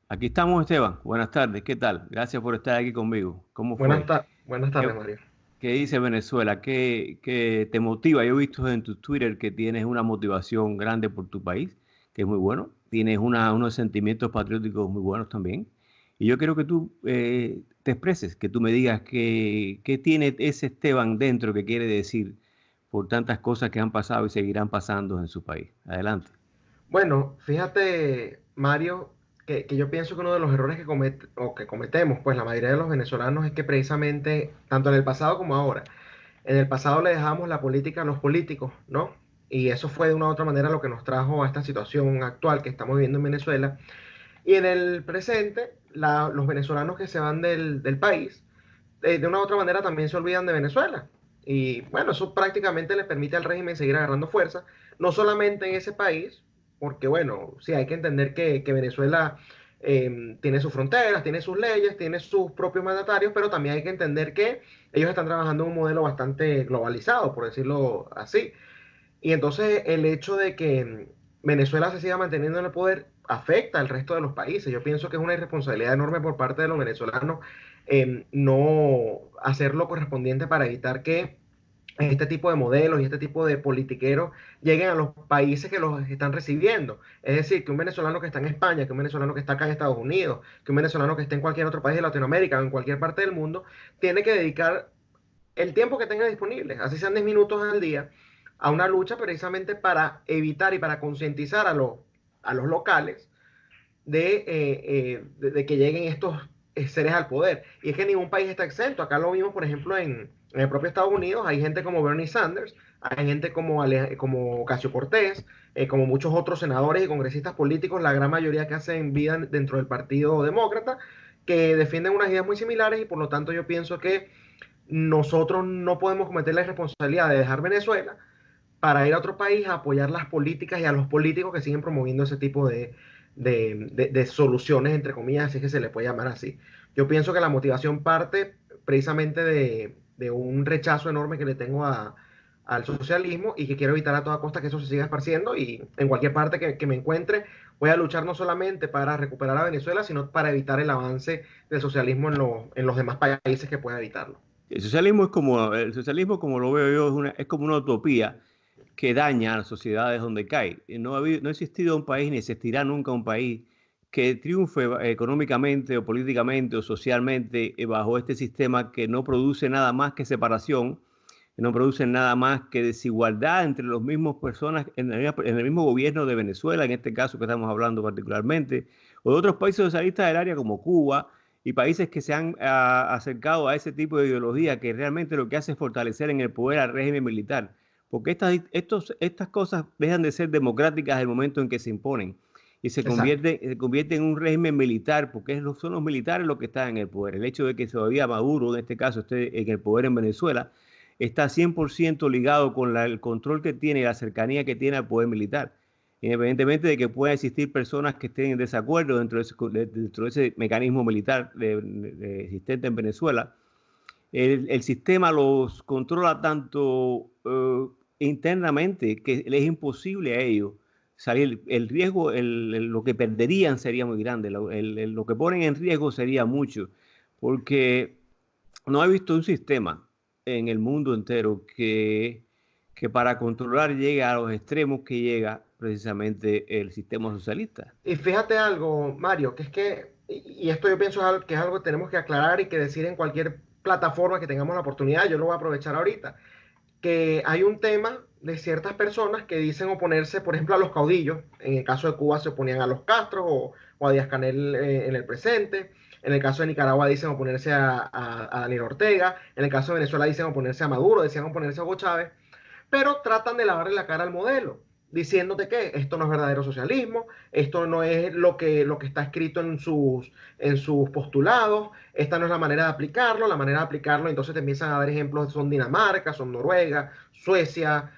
Aquí estamos, Esteban. Buenas tardes. ¿Qué tal? Gracias por estar aquí conmigo. ¿Cómo fue? Buenas ¿Qué, tardes, Mario. qué dice Venezuela? ¿Qué te motiva? Yo he visto en tu Twitter que tienes una motivación grande por tu país, que es muy bueno. Tienes unos sentimientos patrióticos muy buenos también. Y yo quiero que tú te expreses, que tú me digas qué tiene ese Esteban dentro que quiere decir por tantas cosas que han pasado y seguirán pasando en su país. Adelante. Bueno, fíjate, Mario, que yo pienso que uno de los errores que cometemos, pues la mayoría de los venezolanos, es que precisamente, tanto en el pasado como ahora, en el pasado le dejamos la política a los políticos, ¿no? Y eso fue de una u otra manera lo que nos trajo a esta situación actual que estamos viviendo en Venezuela. Y en el presente, los venezolanos que se van del país, de una u otra manera también se olvidan de Venezuela. Y bueno, eso prácticamente le permite al régimen seguir agarrando fuerza, no solamente en ese país, porque bueno, sí hay que entender que Venezuela tiene sus fronteras, tiene sus leyes, tiene sus propios mandatarios, pero también hay que entender que ellos están trabajando en un modelo bastante globalizado, por decirlo así. Y entonces el hecho de que Venezuela se siga manteniendo en el poder afecta al resto de los países. Yo pienso que es una irresponsabilidad enorme por parte de los venezolanos no hacer lo correspondiente para evitar que este tipo de modelos y este tipo de politiqueros lleguen a los países que los están recibiendo. Es decir, que un venezolano que está en España, que un venezolano que está acá en Estados Unidos, que un venezolano que esté en cualquier otro país de Latinoamérica o en cualquier parte del mundo, tiene que dedicar el tiempo que tenga disponible, así sean 10 minutos al día, a una lucha precisamente para evitar y para concientizar a los locales de que lleguen estos seres al poder. Y es que ningún país está exento. Acá lo vimos, por ejemplo, en el propio Estados Unidos. Hay gente como Bernie Sanders, hay gente como Ocasio Cortés, como muchos otros senadores y congresistas políticos, la gran mayoría que hacen vida dentro del Partido Demócrata, que defienden unas ideas muy similares y por lo tanto yo pienso que nosotros no podemos cometer la irresponsabilidad de dejar Venezuela para ir a otro país a apoyar las políticas y a los políticos que siguen promoviendo ese tipo de soluciones, entre comillas, así que se le puede llamar así. Yo pienso que la motivación parte precisamente de un rechazo enorme que le tengo al socialismo y que quiero evitar a toda costa que eso se siga esparciendo y en cualquier parte que me encuentre voy a luchar no solamente para recuperar a Venezuela, sino para evitar el avance del socialismo en los demás países que pueda evitarlo. El socialismo, como lo veo yo, es como una utopía que daña a las sociedades donde cae. No ha existido un país ni existirá nunca un país que triunfe económicamente o políticamente o socialmente bajo este sistema que no produce nada más que separación, que no produce nada más que desigualdad entre los mismos personas en el mismo gobierno de Venezuela, en este caso que estamos hablando particularmente, o de otros países socialistas del área como Cuba y países que se han acercado a ese tipo de ideología que realmente lo que hace es fortalecer en el poder al régimen militar. Porque estas cosas dejan de ser democráticas en el momento en que se imponen y Exacto. se convierte en un régimen militar, porque son los militares los que están en el poder. El hecho de que todavía Maduro, en este caso, esté en el poder en Venezuela, está 100% ligado con el control que tiene y la cercanía que tiene al poder militar. Independientemente de que puedan existir personas que estén en desacuerdo dentro de ese mecanismo militar existente en Venezuela, el sistema los controla tanto internamente que les es imposible a ellos salir. El riesgo, lo que perderían sería muy grande, lo que ponen en riesgo sería mucho, porque no he visto un sistema en el mundo entero que para controlar llegue a los extremos que llega precisamente el sistema socialista. Y fíjate algo, Mario, que es y esto yo pienso que es algo que tenemos que aclarar y que decir en cualquier plataforma que tengamos la oportunidad, yo lo voy a aprovechar ahorita, que hay un tema de ciertas personas que dicen oponerse, por ejemplo, a los caudillos. En el caso de Cuba se oponían a los Castro o a Díaz-Canel en el presente. En el caso de Nicaragua dicen oponerse a Daniel Ortega. En el caso de Venezuela dicen oponerse a Maduro, decían oponerse a Hugo Chávez, pero tratan de lavarle la cara al modelo, diciéndote que esto no es verdadero socialismo, esto no es lo que está escrito en sus postulados, esta no es la manera de aplicarlo, la manera de aplicarlo, entonces te empiezan a dar ejemplos, son Dinamarca, son Noruega, Suecia,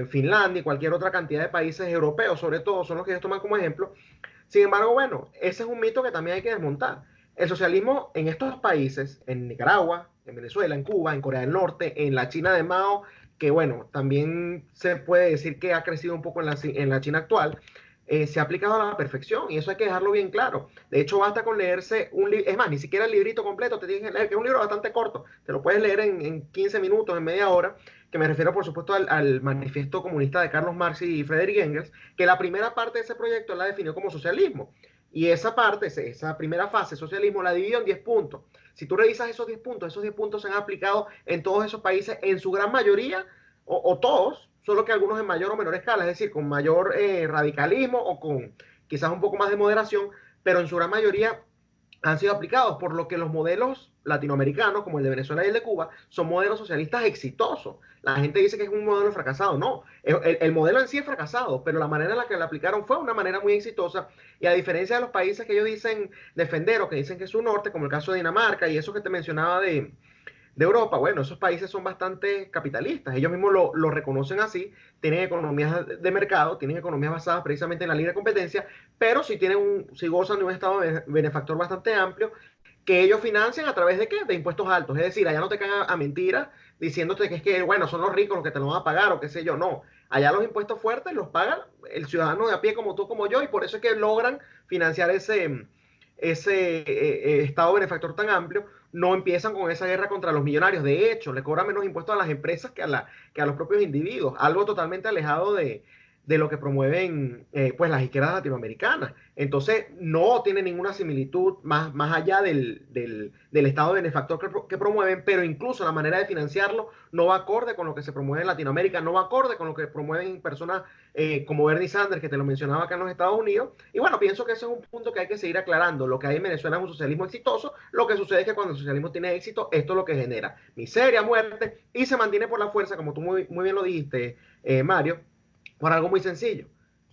Finlandia y cualquier otra cantidad de países europeos, sobre todo, son los que ellos toman como ejemplo. Sin embargo, bueno, ese es un mito que también hay que desmontar. El socialismo en estos países, en Nicaragua, en Venezuela, en Cuba, en Corea del Norte, en la China de Mao, que bueno, también se puede decir que ha crecido un poco en la China actual, se ha aplicado a la perfección y eso hay que dejarlo bien claro. De hecho, basta con leerse un libro, es más, ni siquiera el librito completo te tienes que leer, que es un libro bastante corto, te lo puedes leer en 15 minutos, en media hora, que me refiero por supuesto al manifiesto comunista de Carlos Marx y Friedrich Engels, que la primera parte de ese proyecto la definió como socialismo. Y esa parte, esa primera fase, socialismo, la dividió en 10 puntos. Si tú revisas esos 10 puntos se han aplicado en todos esos países, en su gran mayoría, o todos, solo que algunos en mayor o menor escala, es decir, con mayor radicalismo o con quizás un poco más de moderación, pero en su gran mayoría han sido aplicados, por lo que los modelos latinoamericanos, como el de Venezuela y el de Cuba, son modelos socialistas exitosos. La gente dice que es un modelo fracasado. No, el modelo en sí es fracasado, pero la manera en la que lo aplicaron fue una manera muy exitosa. Y a diferencia de los países que ellos dicen defender o que dicen que es su norte, como el caso de Dinamarca y eso que te mencionaba de Europa, bueno, esos países son bastante capitalistas, ellos mismos lo reconocen así, tienen economías de mercado, tienen economías basadas precisamente en la libre competencia, pero sí, sí gozan de un estado benefactor bastante amplio, que ellos financian a través de ¿qué? De impuestos altos, es decir, allá no te caen a mentiras diciéndote que es que, bueno, son los ricos los que te lo van a pagar o qué sé yo, no, allá los impuestos fuertes los paga el ciudadano de a pie como tú, como yo, y por eso es que logran financiar ese estado benefactor tan amplio, no empiezan con esa guerra contra los millonarios. De hecho, le cobran menos impuestos a las empresas que a los propios individuos, algo totalmente alejado de lo que promueven pues las izquierdas latinoamericanas. Entonces, no tiene ninguna similitud más allá del estado benefactor que promueven, pero incluso la manera de financiarlo no va acorde con lo que se promueve en Latinoamérica, no va acorde con lo que promueven personas como Bernie Sanders, que te lo mencionaba acá en los Estados Unidos. Y bueno, pienso que ese es un punto que hay que seguir aclarando. Lo que hay en Venezuela es un socialismo exitoso. Lo que sucede es que cuando el socialismo tiene éxito, esto es lo que genera miseria, muerte, y se mantiene por la fuerza, como tú muy bien lo dijiste, Mario, por algo muy sencillo.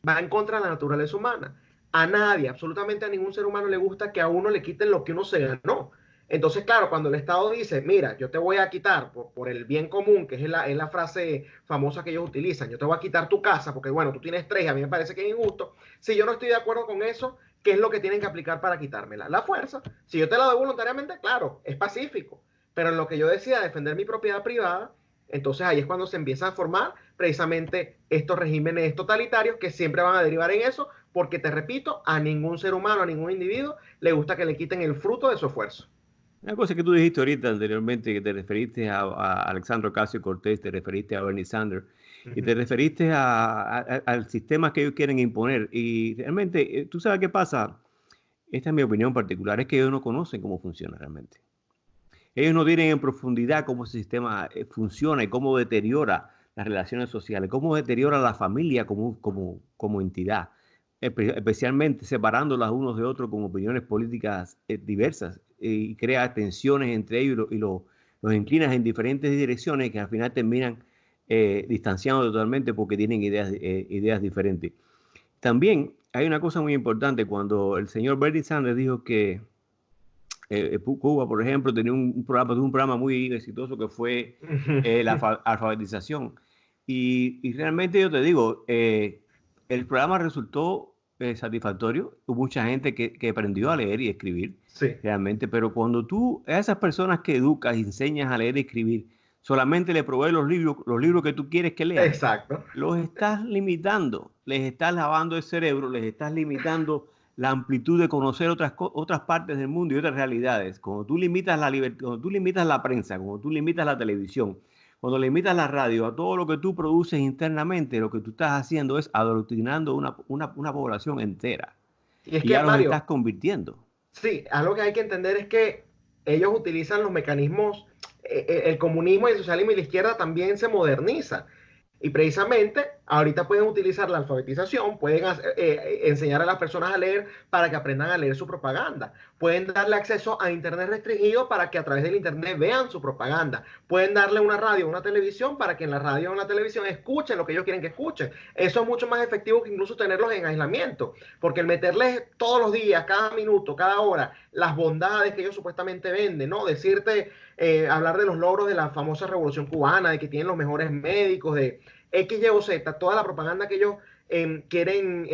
Va en contra de la naturaleza humana. A nadie, absolutamente a ningún ser humano le gusta que a uno le quiten lo que uno se ganó. Entonces, claro, cuando el Estado dice, mira, yo te voy a quitar por el bien común, que es la frase famosa que ellos utilizan, yo te voy a quitar tu casa porque, bueno, tú tienes tres, a mí me parece que es injusto. Si yo no estoy de acuerdo con eso, ¿qué es lo que tienen que aplicar para quitármela? La fuerza. Si yo te la doy voluntariamente, claro, es pacífico. Pero en lo que yo decida defender mi propiedad privada, entonces ahí es cuando se empiezan a formar precisamente estos regímenes totalitarios que siempre van a derivar en eso, porque te repito, a ningún ser humano, a ningún individuo le gusta que le quiten el fruto de su esfuerzo. Una cosa que tú dijiste ahorita anteriormente, que te referiste a Alexandre Ocasio-Cortez, te referiste a Bernie Sanders, y te referiste al sistema que ellos quieren imponer. Y realmente, ¿tú sabes qué pasa? Esta es mi opinión particular, es que ellos no conocen cómo funciona realmente. Ellos no tienen en profundidad cómo ese sistema funciona y cómo deteriora las relaciones sociales, cómo deteriora la familia como entidad, especialmente separándolas unos de otros con opiniones políticas diversas y crea tensiones entre ellos y los inclinas en diferentes direcciones que al final terminan distanciando totalmente porque tienen ideas diferentes. También hay una cosa muy importante cuando el señor Bernie Sanders dijo que Cuba, por ejemplo, tenía un programa muy exitoso que fue la alfabetización. Y realmente yo te digo, el programa resultó satisfactorio. Hubo mucha gente que aprendió a leer y escribir, Sí. realmente. Pero cuando tú a esas personas que educas y enseñas a leer y escribir, solamente le provees los libros que tú quieres que lean, Exacto. los estás limitando, les estás lavando el cerebro, les estás limitando la amplitud de conocer otras partes del mundo y otras realidades. Cuando tú limitas la libertad, cuando tú limitas la prensa, cuando tú limitas la televisión, cuando limitas la radio, a todo lo que tú produces internamente, lo que tú estás haciendo es adoctrinando una población entera. Y es Y que, ya los Mario, estás convirtiendo. sí, algo que hay que entender es que ellos utilizan los mecanismos, el comunismo y el socialismo y la izquierda también se moderniza. Y precisamente ahorita pueden utilizar la alfabetización, pueden enseñar a las personas a leer para que aprendan a leer su propaganda. Pueden darle acceso a Internet restringido para que a través del Internet vean su propaganda. Pueden darle una radio o una televisión para que en la radio o en la televisión escuchen lo que ellos quieren que escuchen. Eso es mucho más efectivo que incluso tenerlos en aislamiento, porque el meterles todos los días, cada minuto, cada hora, las bondades que ellos supuestamente venden, ¿no? Decirte, hablar de los logros de la famosa Revolución Cubana, de que tienen los mejores médicos, de X, Y o Z, toda la propaganda que ellos quieren,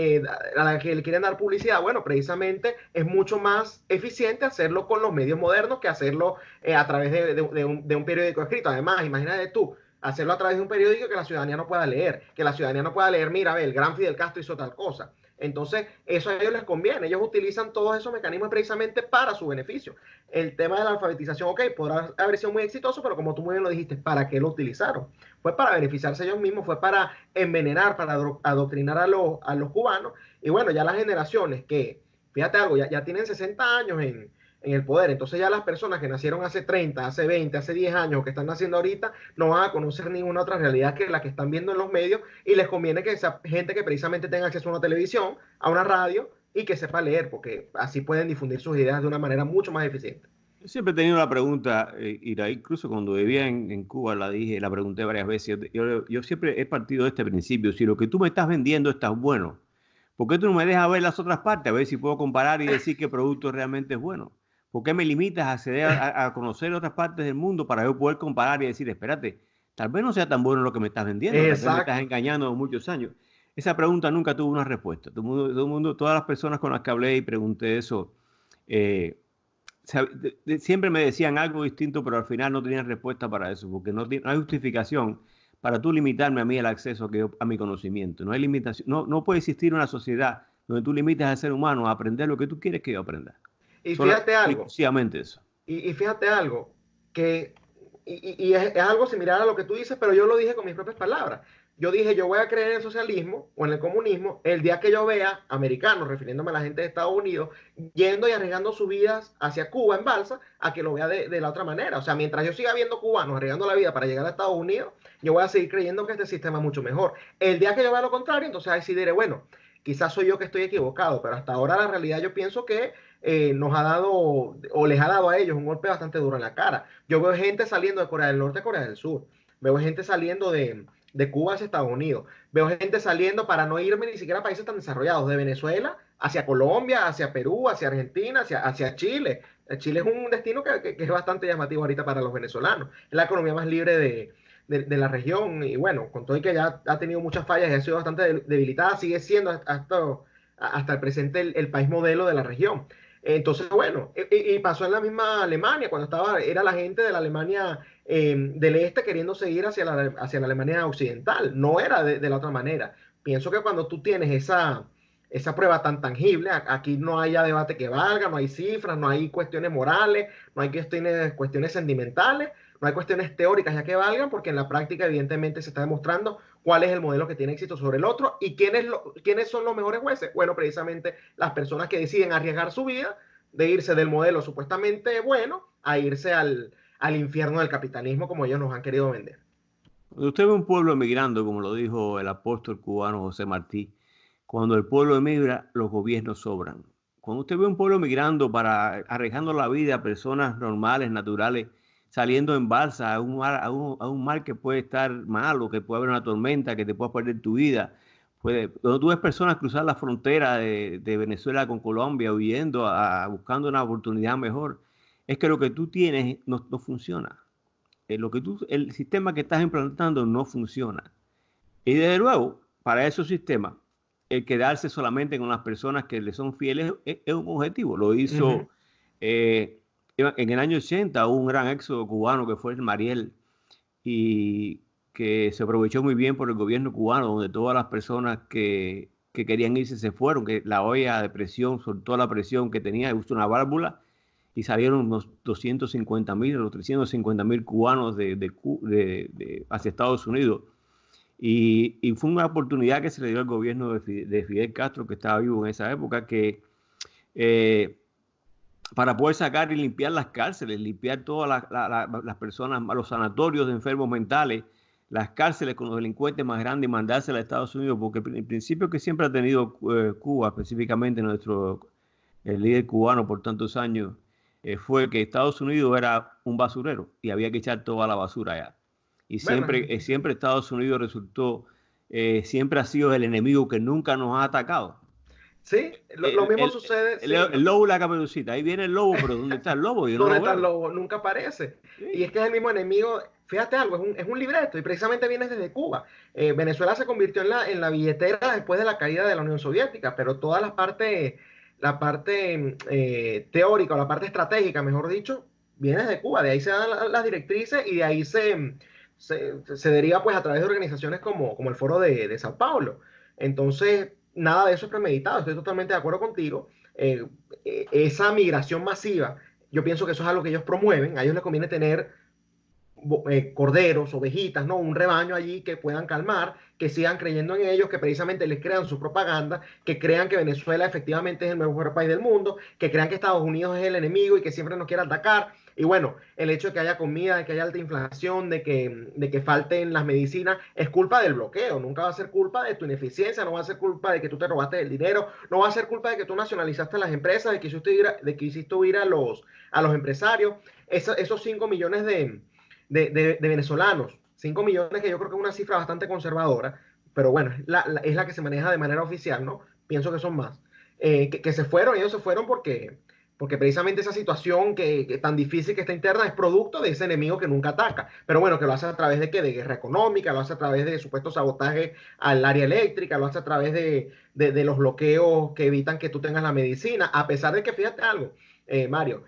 a la que le quieren dar publicidad, bueno, precisamente es mucho más eficiente hacerlo con los medios modernos que hacerlo a través de un periódico escrito. Además, imagínate tú, hacerlo a través de un periódico que la ciudadanía no pueda leer, que la ciudadanía no pueda leer, mira, ve, el gran Fidel Castro hizo tal cosa. Entonces, eso a ellos les conviene. Ellos utilizan todos esos mecanismos precisamente para su beneficio. El tema de la alfabetización, ok, podrá haber sido muy exitoso, pero como tú muy bien lo dijiste, ¿para qué lo utilizaron? Fue para beneficiarse ellos mismos, fue para envenenar, para adoctrinar a los cubanos. Y bueno, ya las generaciones que, fíjate algo, ya tienen 60 años en el poder. Entonces ya las personas que nacieron hace 30, hace 20, hace 10 años, o que están naciendo ahorita, no van a conocer ninguna otra realidad que la que están viendo en los medios, y les conviene que esa gente que precisamente tenga acceso a una televisión, a una radio, y que sepa leer, porque así pueden difundir sus ideas de una manera mucho más eficiente. Yo siempre he tenido la pregunta, Ira, incluso cuando vivía en Cuba la dije, la pregunté varias veces. Yo siempre he partido de este principio: si lo que tú me estás vendiendo está bueno, ¿por qué tú no me dejas ver las otras partes? A ver si puedo comparar y decir qué producto realmente es bueno. ¿Por qué me limitas a acceder a conocer otras partes del mundo para yo poder comparar y decir, espérate, tal vez no sea tan bueno lo que me estás vendiendo, tal vez me estás Exacto. engañando muchos años? Esa pregunta nunca tuvo una respuesta. Todas las personas con las que hablé y pregunté eso, eh, siempre me decían algo distinto, pero al final no tenían respuesta para eso, porque no hay justificación para tú limitarme a mí el acceso a mi conocimiento. No hay limitación, no puede existir una sociedad donde tú limitas al ser humano a aprender lo que tú quieres que yo aprenda. Y Solo fíjate y algo, exclusivamente eso. y fíjate algo, que y es algo similar a lo que tú dices, pero yo lo dije con mis propias palabras. Yo dije, yo voy a creer en el socialismo o en el comunismo el día que yo vea americanos, refiriéndome a la gente de Estados Unidos, yendo y arriesgando sus vidas hacia Cuba en balsa, a que lo vea de la otra manera. O sea, mientras yo siga viendo cubanos arriesgando la vida para llegar a Estados Unidos, yo voy a seguir creyendo que este sistema es mucho mejor. El día que yo vea lo contrario, entonces ahí sí diré, bueno, quizás soy yo que estoy equivocado, pero hasta ahora la realidad yo pienso que nos ha dado o les ha dado a ellos un golpe bastante duro en la cara. Yo veo gente saliendo de Corea del Norte a Corea del Sur. Veo gente saliendo de Cuba hacia Estados Unidos. Veo gente saliendo para no irme ni siquiera a países tan desarrollados, de Venezuela hacia Colombia, hacia Perú, hacia Argentina, hacia Chile. Chile es un destino que es bastante llamativo ahorita para los venezolanos. Es la economía más libre de la región, y bueno, con todo y que ya ha tenido muchas fallas y ha sido bastante debilitada, sigue siendo hasta el presente el país modelo de la región. Entonces, bueno, y pasó en la misma Alemania, cuando era la gente de la Alemania del este queriendo seguir hacia la Alemania occidental, no era de la otra manera. Pienso que cuando tú tienes esa prueba tan tangible, aquí no haya debate que valga, no hay cifras, no hay cuestiones morales, no hay cuestiones sentimentales, no hay cuestiones teóricas ya que valgan, porque en la práctica evidentemente se está demostrando cuál es el modelo que tiene éxito sobre el otro y quiénes son los mejores jueces. Bueno, precisamente las personas que deciden arriesgar su vida de irse del modelo supuestamente bueno a irse al infierno del capitalismo como ellos nos han querido vender. Cuando usted ve un pueblo emigrando, como lo dijo el apóstol cubano José Martí, cuando el pueblo emigra, los gobiernos sobran. Cuando usted ve un pueblo migrando arriesgando la vida a personas normales, naturales, saliendo en balsa a un mar que puede estar malo, que puede haber una tormenta, que te pueda perder tu vida. Cuando tú ves personas cruzar la frontera de Venezuela con Colombia, huyendo, buscando una oportunidad mejor, es que lo que tú tienes no funciona. El sistema que estás implantando no funciona. Y desde luego, para esos sistemas, el quedarse solamente con las personas que le son fieles es un objetivo. Lo hizo en el año 80, hubo un gran éxodo cubano que fue el Mariel, y que se aprovechó muy bien por el gobierno cubano, donde todas las personas que querían irse se fueron, que la olla de presión soltó la presión que tenía, usó una válvula y salieron unos 250.000 o 350.000 cubanos hacia Estados Unidos. Y fue una oportunidad que se le dio al gobierno de Fidel Castro, que estaba vivo en esa época, para poder sacar y limpiar las cárceles, limpiar todas las personas, los sanatorios de enfermos mentales, las cárceles con los delincuentes más grandes, y mandárselas a Estados Unidos, porque el principio que siempre ha tenido Cuba, específicamente el líder cubano por tantos años, fue que Estados Unidos era un basurero y había que echar toda la basura allá. Y Bueno, siempre Estados Unidos siempre ha sido el enemigo que nunca nos ha atacado. sí, lo mismo sucede, sí, El lobo y la caperucita. Ahí viene el lobo, pero ¿dónde está el lobo? Yo no ¿dónde lo está el veo. lobo? Nunca aparece. Y Sí. es que es el mismo enemigo. Fíjate algo, es un libreto y precisamente viene desde Cuba. Venezuela se convirtió en la billetera después de la caída de la Unión Soviética, pero toda la parte teórica o la parte estratégica, mejor dicho, viene desde Cuba. De ahí se dan las directrices y de ahí se deriva pues a través de organizaciones como el Foro de Sao Paulo. Entonces, nada de eso es premeditado, estoy totalmente de acuerdo contigo. Eh, esa migración masiva, yo pienso que eso es algo que ellos promueven, a ellos les conviene tener corderos, ovejitas, ¿no? Un rebaño allí que puedan calmar, que sigan creyendo en ellos, que precisamente les crean su propaganda, que crean que Venezuela efectivamente es el mejor país del mundo, que crean que Estados Unidos es el enemigo y que siempre nos quiere atacar. Y bueno, el hecho de que haya comida, de que haya alta inflación, de que falten las medicinas, es culpa del bloqueo. Nunca va a ser culpa de tu ineficiencia, no va a ser culpa de que tú te robaste el dinero, no va a ser culpa de que tú nacionalizaste las empresas, de que hiciste huir a los empresarios. Esos 5 millones de venezolanos, 5 millones que yo creo que es una cifra bastante conservadora, pero bueno, es la que se maneja de manera oficial, ¿no? Pienso que son más. Que se fueron, ellos se fueron porque precisamente esa situación que tan difícil que está interna es producto de ese enemigo que nunca ataca. Pero bueno, que lo hace a través de qué, de guerra económica, lo hace a través de supuesto sabotaje al área eléctrica, lo hace a través de los bloqueos que evitan que tú tengas la medicina, a pesar de que, fíjate algo, Mario,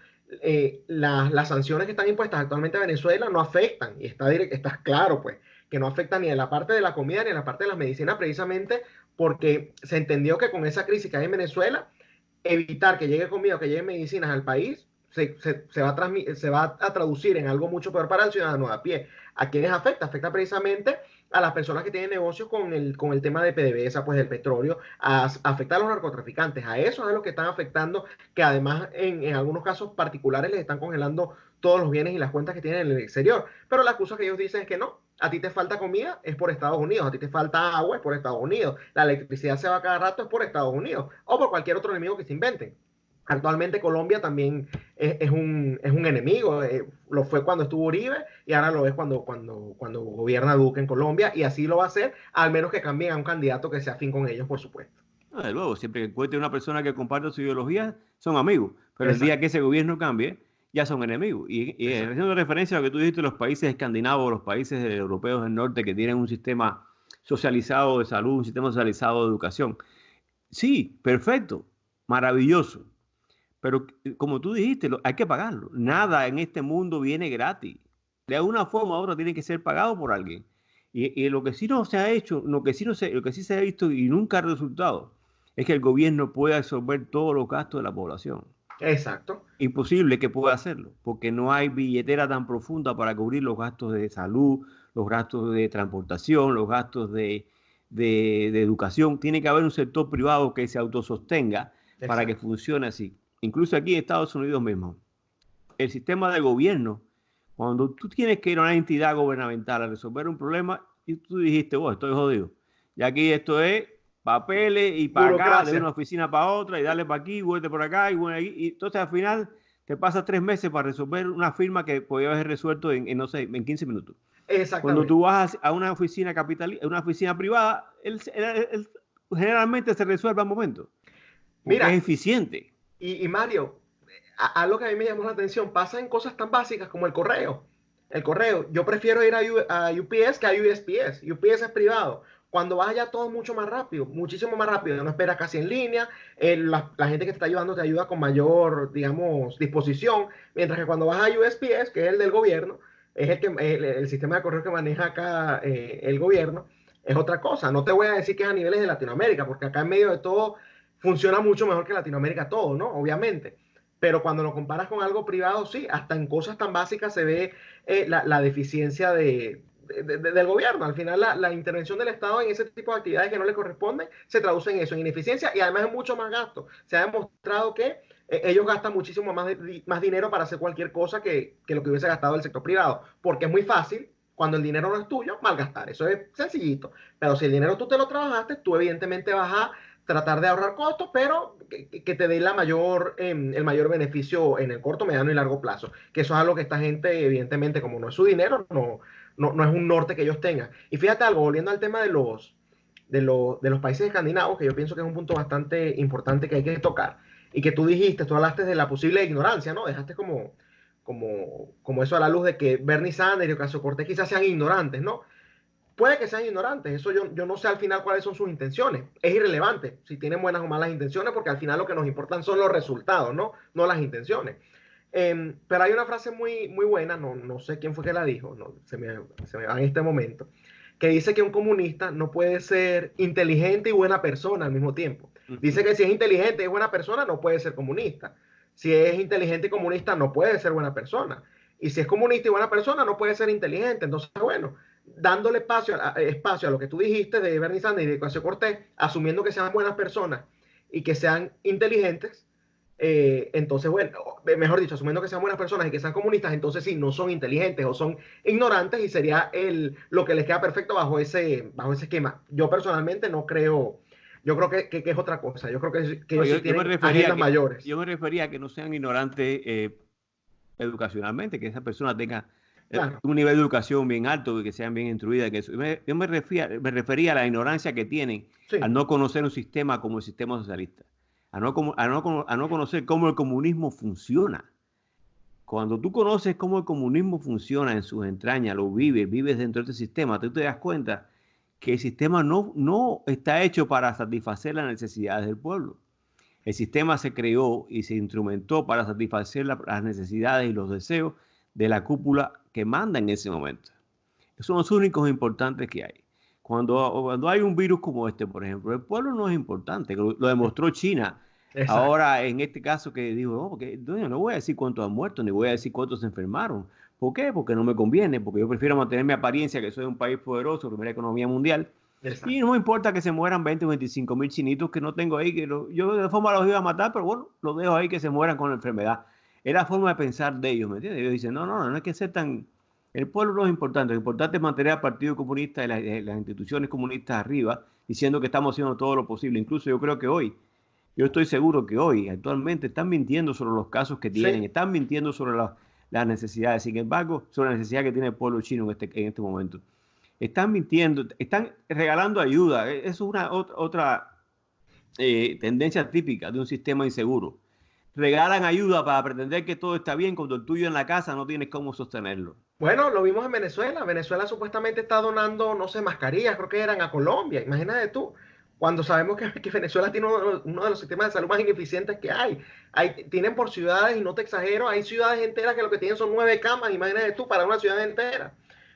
las sanciones que están impuestas actualmente a Venezuela no afectan, y está claro, pues, que no afectan ni en la parte de la comida ni en la parte de las medicinas, precisamente porque se entendió que con esa crisis que hay en Venezuela, evitar que llegue comida o que lleguen medicinas al país se va a traducir en algo mucho peor para el ciudadano de a pie. ¿A quiénes afecta? Afecta precisamente a las personas que tienen negocios con el tema de PDVSA, pues del petróleo, afecta a los narcotraficantes, a eso es a los que están afectando, que además en algunos casos particulares les están congelando todos los bienes y las cuentas que tienen en el exterior. Pero la excusa que ellos dicen es que no, a ti te falta comida, es por Estados Unidos, a ti te falta agua, es por Estados Unidos, la electricidad se va cada rato, es por Estados Unidos, o por cualquier otro enemigo que se inventen. Actualmente Colombia también es un enemigo, lo fue cuando estuvo Uribe y ahora lo es cuando gobierna Duque en Colombia, y así lo va a hacer, al menos que cambien a un candidato que sea afín con ellos, por supuesto. No, de luego, siempre que encuentre una persona que comparte su ideología, son amigos. Pero el día Exacto, que ese gobierno cambie, ya son enemigos. Y exacto. haciendo referencia a lo que tú dijiste, los países escandinavos, los países europeos del norte que tienen un sistema socializado de salud, un sistema socializado de educación. Sí, perfecto, maravilloso. Pero como tú dijiste, hay que pagarlo. Nada en este mundo viene gratis. De alguna forma u otra tiene que ser pagado por alguien. Y lo que sí no se ha hecho, lo que sí se ha visto y nunca ha resultado, es que el gobierno pueda absorber todos los gastos de la población. Exacto. Imposible que pueda hacerlo, porque no hay billetera tan profunda para cubrir los gastos de salud, los gastos de transportación, los gastos de educación. Tiene que haber un sector privado que se autosostenga para que Exacto. funcione así. Incluso aquí en Estados Unidos mismo, el sistema de gobierno, cuando tú tienes que ir a una entidad gubernamental a resolver un problema, y tú dijiste, oh, estoy jodido. Y aquí esto es papeles y para acá, de Burocracia. una oficina para otra, y dale para aquí, vuelve por acá, y bueno, y entonces al final te pasas 3 meses para resolver una firma que podía haber resuelto no sé, en 15 minutos. Cuando tú Exactamente. vas a una oficina una oficina privada, generalmente se resuelve al momento, porque es Mira, eficiente. y Mario, algo que a mí me llamó la atención, pasa en cosas tan básicas como el correo. El correo, yo prefiero ir a UPS que a USPS. UPS es privado. Cuando vas allá todo es mucho más rápido, muchísimo más rápido. No esperas casi en línea. La gente que te está ayudando te ayuda con mayor, digamos, disposición. Mientras que cuando vas a USPS, que es el del gobierno, es el sistema de correo que maneja acá el gobierno, es otra cosa. No te voy a decir que es a niveles de Latinoamérica, porque acá en medio de todo funciona mucho mejor que Latinoamérica todo, ¿no? Obviamente. Pero cuando lo comparas con algo privado, sí, hasta en cosas tan básicas se ve la deficiencia del gobierno. Al final, la intervención del Estado en ese tipo de actividades que no le corresponden se traduce en eso, en ineficiencia y además en mucho más gasto. Se ha demostrado que ellos gastan muchísimo más dinero para hacer cualquier cosa que lo que hubiese gastado el sector privado, porque es muy fácil. Cuando el dinero no es tuyo, malgastar. Eso es sencillito. Pero si el dinero tú te lo trabajaste, tú evidentemente vas a tratar de ahorrar costos, pero que te dé el mayor beneficio en el corto, mediano y largo plazo. Que eso es algo que esta gente, evidentemente, como no es su dinero, no es un norte que ellos tengan. Y fíjate algo, volviendo al tema de los países escandinavos, que yo pienso que es un punto bastante importante que hay que tocar, y que tú hablaste de la posible ignorancia, ¿no? Dejaste como eso a la luz de que Bernie Sanders y Ocasio-Cortez quizás sean ignorantes, ¿no? Puede que sean ignorantes, eso yo no sé al final cuáles son sus intenciones. Es irrelevante si tienen buenas o malas intenciones, porque al final lo que nos importan son los resultados, ¿no? No las intenciones. Pero hay una frase muy, muy buena, no sé quién fue que la dijo, no, se me va en este momento, que dice que un comunista no puede ser inteligente y buena persona al mismo tiempo. Dice que si es inteligente y buena persona, no puede ser comunista. Si es inteligente y comunista, no puede ser buena persona. Y si es comunista y buena persona, no puede ser inteligente. Entonces, bueno, dándole espacio a lo que tú dijiste de Bernie Sanders y de Ocasio Cortés, asumiendo que sean buenas personas y que sean inteligentes, entonces, bueno, mejor dicho, asumiendo que sean buenas personas y que sean comunistas, entonces sí, no son inteligentes o son ignorantes y sería lo que les queda perfecto bajo ese esquema. Yo personalmente no creo, yo creo que es otra cosa, yo creo que No, ellos sí yo me tienen refería a agendas que, mayores. yo me refería a que no sean ignorantes educacionalmente, que esa persona tenga Claro, un nivel de educación bien alto y que sean bien instruidas. Que eso. Yo me refería a la ignorancia que tienen al sí, no conocer un sistema como el sistema socialista, a no conocer cómo el comunismo funciona. Cuando tú conoces cómo el comunismo funciona en sus entrañas, lo vives dentro de este sistema, tú te das cuenta que el sistema no está hecho para satisfacer las necesidades del pueblo. El sistema se creó y se instrumentó para satisfacer las necesidades y los deseos de la cúpula que manda en ese momento. Esos son los únicos importantes que hay. Cuando hay un virus como este, por ejemplo, el pueblo no es importante, lo demostró China. exacto. Ahora, en este caso que dijo, no, porque no voy a decir cuántos han muerto, ni voy a decir cuántos se enfermaron. ¿Por qué? Porque no me conviene, porque yo prefiero mantener mi apariencia que soy un país poderoso, primera economía mundial, y Exacto. no me importa que se mueran 20 o 25 mil chinitos que no tengo ahí, yo de forma los iba a matar, pero bueno, los dejo ahí que se mueran con la enfermedad. Es la forma de pensar de ellos, ¿me entiendes? Ellos dicen, no hay que ser tan... El pueblo no es importante, lo importante es mantener al Partido Comunista y las instituciones comunistas arriba, diciendo que estamos haciendo todo lo posible. Incluso yo creo que hoy, yo estoy seguro que hoy, actualmente, están mintiendo sobre los casos que tienen, Sí, están mintiendo sobre las necesidades, sin embargo, sobre la necesidad que tiene el pueblo chino en este momento. Están mintiendo, están regalando ayuda. Eso es una otra tendencia típica de un sistema inseguro. Regalan ayuda para pretender que todo está bien cuando el tuyo en la casa no tienes cómo sostenerlo. bueno, lo vimos en Venezuela. Venezuela supuestamente está donando, no sé, mascarillas, creo que eran a Colombia. Imagínate tú, cuando sabemos que Venezuela tiene uno de los sistemas de salud más ineficientes que tienen por ciudades, y no te exagero, hay ciudades enteras que lo que tienen son 9 camas, imagínate tú, para una ciudad entera.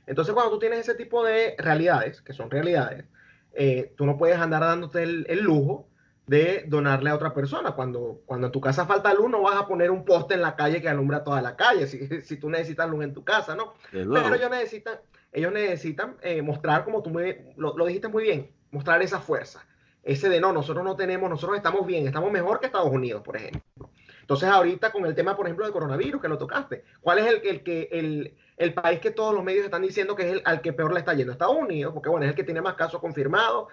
Entonces, cuando tú tienes ese tipo de realidades, que son realidades, tú no puedes andar dándote el lujo de donarle a otra persona. Cuando en tu casa falta luz, no vas a poner un poste en la calle que alumbra toda la calle, si tú necesitas luz en tu casa, ¿no? Desde Pero luego. ellos necesitan mostrar, como tú lo dijiste muy bien, mostrar esa fuerza. Ese de no, nosotros no tenemos, nosotros estamos bien, estamos mejor que Estados Unidos, por ejemplo. Entonces, ahorita con el tema, por ejemplo, del coronavirus, que lo tocaste, ¿cuál es el país que todos los medios están diciendo que es al que peor le está yendo? Estados Unidos, porque bueno, es el que tiene más casos confirmados,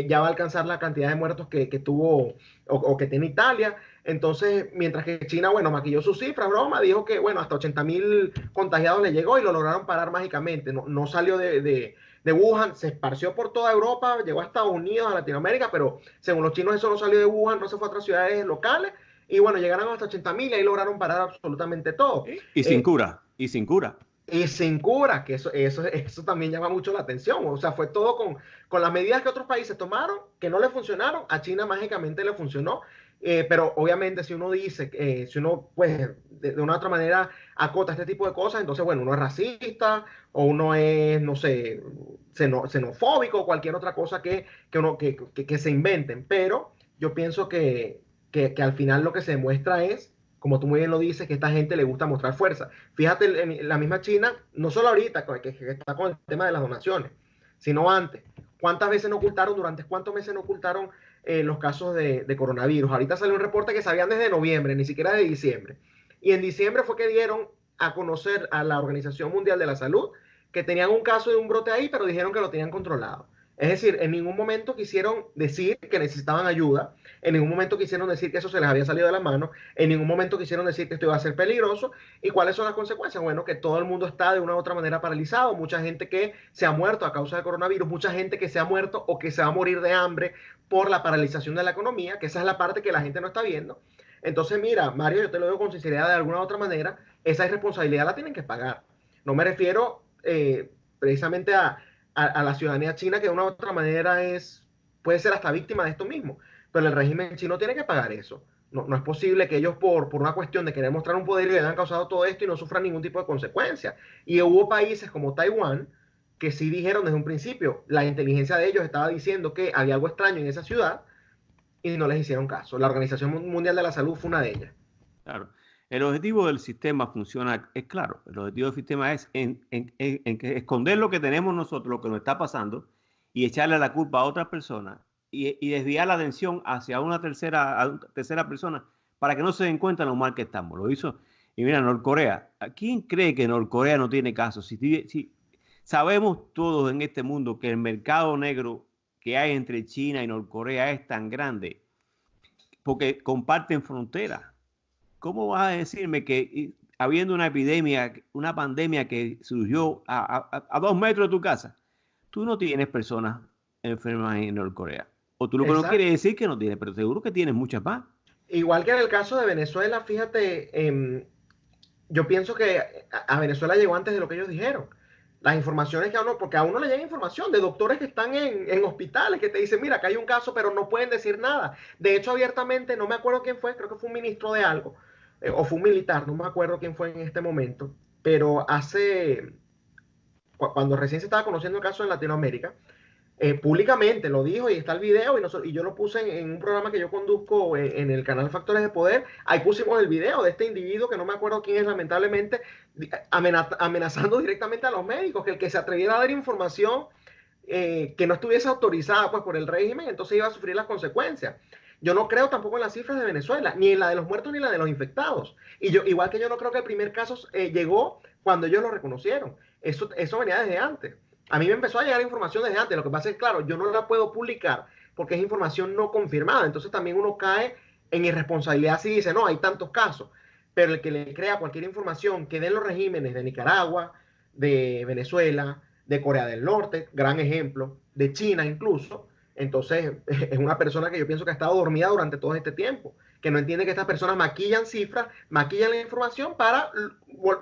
ya va a alcanzar la cantidad de muertos que tuvo o que tiene Italia. Entonces, mientras que China, bueno, maquilló sus cifras, broma, dijo que, bueno, hasta 80.000 contagiados le llegó y lo lograron parar mágicamente. No salió de Wuhan, se esparció por toda Europa, llegó a Estados Unidos, a Latinoamérica, pero según los chinos eso no salió de Wuhan, no se fue a otras ciudades locales y bueno, llegaron hasta 80.000 y ahí lograron parar absolutamente todo. ¿Sí? Y sin cura, y sin cura. Y sin cura, que eso también llama mucho la atención. O sea, fue todo con las medidas que otros países tomaron, que no le funcionaron, a China mágicamente le funcionó. Pero obviamente si uno dice, si uno pues de una u otra manera acota este tipo de cosas, entonces bueno, uno es racista o uno es, no sé, xenofóbico o cualquier otra cosa que se inventen. Pero yo pienso que al final lo que se demuestra es, como tú muy bien lo dices, que a esta gente le gusta mostrar fuerza. Fíjate, en la misma China, no solo ahorita, que está con el tema de las donaciones, sino antes. ¿Cuántas veces no ocultaron, durante cuántos meses no ocultaron los casos de coronavirus? Ahorita salió un reporte que sabían desde noviembre, ni siquiera de diciembre. Y en diciembre fue que dieron a conocer a la Organización Mundial de la Salud que tenían un caso de un brote ahí, pero dijeron que lo tenían controlado. Es decir, en ningún momento quisieron decir que necesitaban ayuda, en ningún momento quisieron decir que eso se les había salido de las manos, en ningún momento quisieron decir que esto iba a ser peligroso. ¿Y cuáles son las consecuencias? Bueno, que todo el mundo está de una u otra manera paralizado, mucha gente que se ha muerto a causa del coronavirus, mucha gente que se ha muerto o que se va a morir de hambre por la paralización de la economía, que esa es la parte que la gente no está viendo. Entonces, mira, Mario, yo te lo digo con sinceridad, de alguna u otra manera, esa irresponsabilidad la tienen que pagar. No me refiero precisamente a la ciudadanía china, que de una u otra manera puede ser hasta víctima de esto mismo, pero el régimen chino tiene que pagar eso. No, no es posible que ellos por una cuestión de querer mostrar un poder le hayan causado todo esto y no sufran ningún tipo de consecuencia. Y hubo países como Taiwán que sí dijeron desde un principio, la inteligencia de ellos estaba diciendo que había algo extraño en esa ciudad y no les hicieron caso. La Organización Mundial de la Salud fue una de ellas. Claro. El objetivo del sistema funciona, es claro. El objetivo del sistema es en que esconder lo que tenemos nosotros, lo que nos está pasando, y echarle la culpa a otra persona y desviar la atención hacia una tercera persona para que no se den cuenta de lo mal que estamos. Lo hizo. Y mira, Norcorea. ¿Quién cree que Norcorea no tiene caso? Si sabemos todos en este mundo que el mercado negro que hay entre China y Norcorea es tan grande porque comparten fronteras. ¿Cómo vas a decirme que habiendo una epidemia, una pandemia que surgió a 2 metros de tu casa, tú no tienes personas enfermas en Norcorea? O tú lo que no Exacto. quieres decir que no tienes, pero seguro que tienes muchas más. Igual que en el caso de Venezuela, fíjate, yo pienso que a Venezuela llegó antes de lo que ellos dijeron. Las informaciones que a uno, porque a uno le llega información de doctores que están en hospitales que te dicen, mira, acá hay un caso, pero no pueden decir nada. De hecho, abiertamente, no me acuerdo quién fue, creo que fue un ministro de algo, o fue un militar, no me acuerdo quién fue en este momento, pero cuando recién se estaba conociendo el caso en Latinoamérica, públicamente lo dijo y está el video y yo lo puse en un programa que yo conduzco en el canal Factores de Poder. Ahí pusimos el video de este individuo que no me acuerdo quién es, lamentablemente, amenazando directamente a los médicos, que el que se atreviera a dar información que no estuviese autorizada pues por el régimen, entonces iba a sufrir las consecuencias. Yo no creo tampoco en las cifras de Venezuela, ni en la de los muertos ni en la de los infectados. Igual que yo no creo que el primer caso llegó cuando ellos lo reconocieron. Eso venía desde antes. A mí me empezó a llegar información desde antes. Lo que pasa es, claro, yo no la puedo publicar porque es información no confirmada. Entonces también uno cae en irresponsabilidad si dice, no, hay tantos casos. Pero el que le crea cualquier información que den los regímenes de Nicaragua, de Venezuela, de Corea del Norte, gran ejemplo, de China incluso, entonces es una persona que yo pienso que ha estado dormida durante todo este tiempo, que no entiende que estas personas maquillan cifras, maquillan la información para,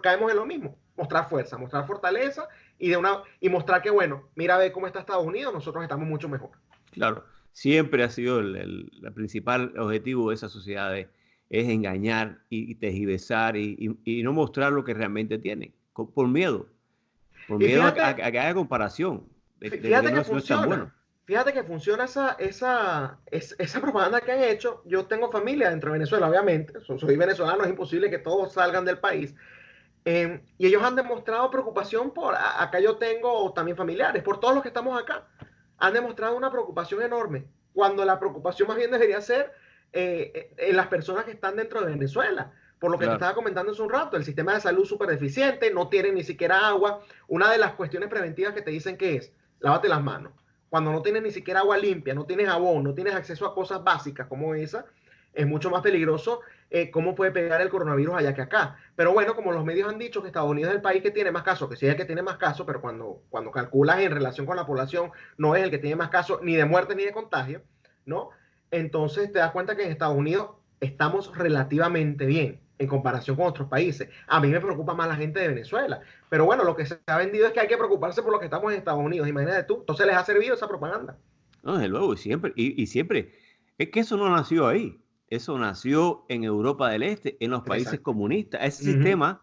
caemos en lo mismo, mostrar fuerza, mostrar fortaleza y mostrar que, bueno, mira a ver cómo está Estados Unidos, nosotros estamos mucho mejor. Claro, siempre ha sido el principal objetivo de esa sociedad es engañar y tergiversar y no mostrar lo que realmente tienen, por Y miedo a que haya comparación de que fíjate que no es tan bueno. funciona. Fíjate que funciona esa propaganda que han hecho. Yo tengo familia dentro de Venezuela, obviamente. Soy venezolano, es imposible que todos salgan del país. Y ellos han demostrado preocupación acá yo tengo también familiares, por todos los que estamos acá. Han demostrado una preocupación enorme, cuando la preocupación más bien debería ser en las personas que están dentro de Venezuela. Por lo que te Claro, estaba comentando hace un rato, el sistema de salud súper deficiente, no tienen ni siquiera agua. Una de las cuestiones preventivas que te dicen que es, lávate las manos. Cuando no tienes ni siquiera agua limpia, no tienes jabón, no tienes acceso a cosas básicas como esa, es mucho más peligroso cómo puede pegar el coronavirus allá que acá. Pero bueno, como los medios han dicho que Estados Unidos es el país que tiene más casos, que sí es el que tiene más casos, pero cuando calculas en relación con la población, no es el que tiene más casos ni de muerte ni de contagio, ¿no? Entonces te das cuenta que en Estados Unidos estamos relativamente bien en comparación con otros países. A mí me preocupa más la gente de Venezuela. Pero bueno, lo que se ha vendido es que hay que preocuparse por lo que estamos en Estados Unidos. Imagínate tú. Entonces les ha servido esa propaganda. no, desde luego, y siempre, es que eso no nació ahí, eso nació en Europa del Este, en los países Exacto. comunistas, ese Uh -huh. sistema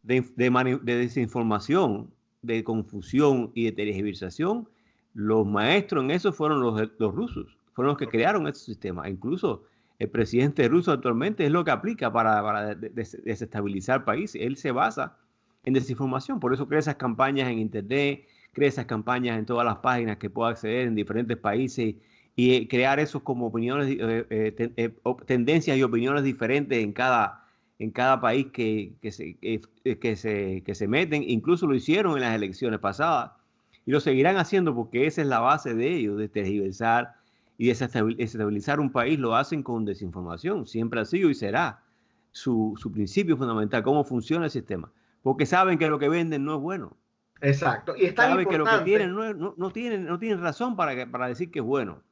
de desinformación, de confusión y de tergiversación, los maestros en eso fueron los rusos, fueron los que crearon ese sistema. Incluso el presidente ruso actualmente es lo que aplica para desestabilizar países. Él se basa en desinformación, por eso crea esas campañas en Internet, crea esas campañas en todas las páginas que pueda acceder en diferentes países y crear esos como opiniones, tendencias y opiniones diferentes en cada país que se meten. Incluso lo hicieron en las elecciones pasadas y lo seguirán haciendo porque esa es la base de ellos, de tergiversar y desestabilizar un país. Lo hacen con desinformación, siempre ha sido y será su principio fundamental, cómo funciona el sistema, porque saben que lo que venden no es bueno. Exacto. Y es tan Saben que lo que tienen importante, no tienen razón para decir que es bueno.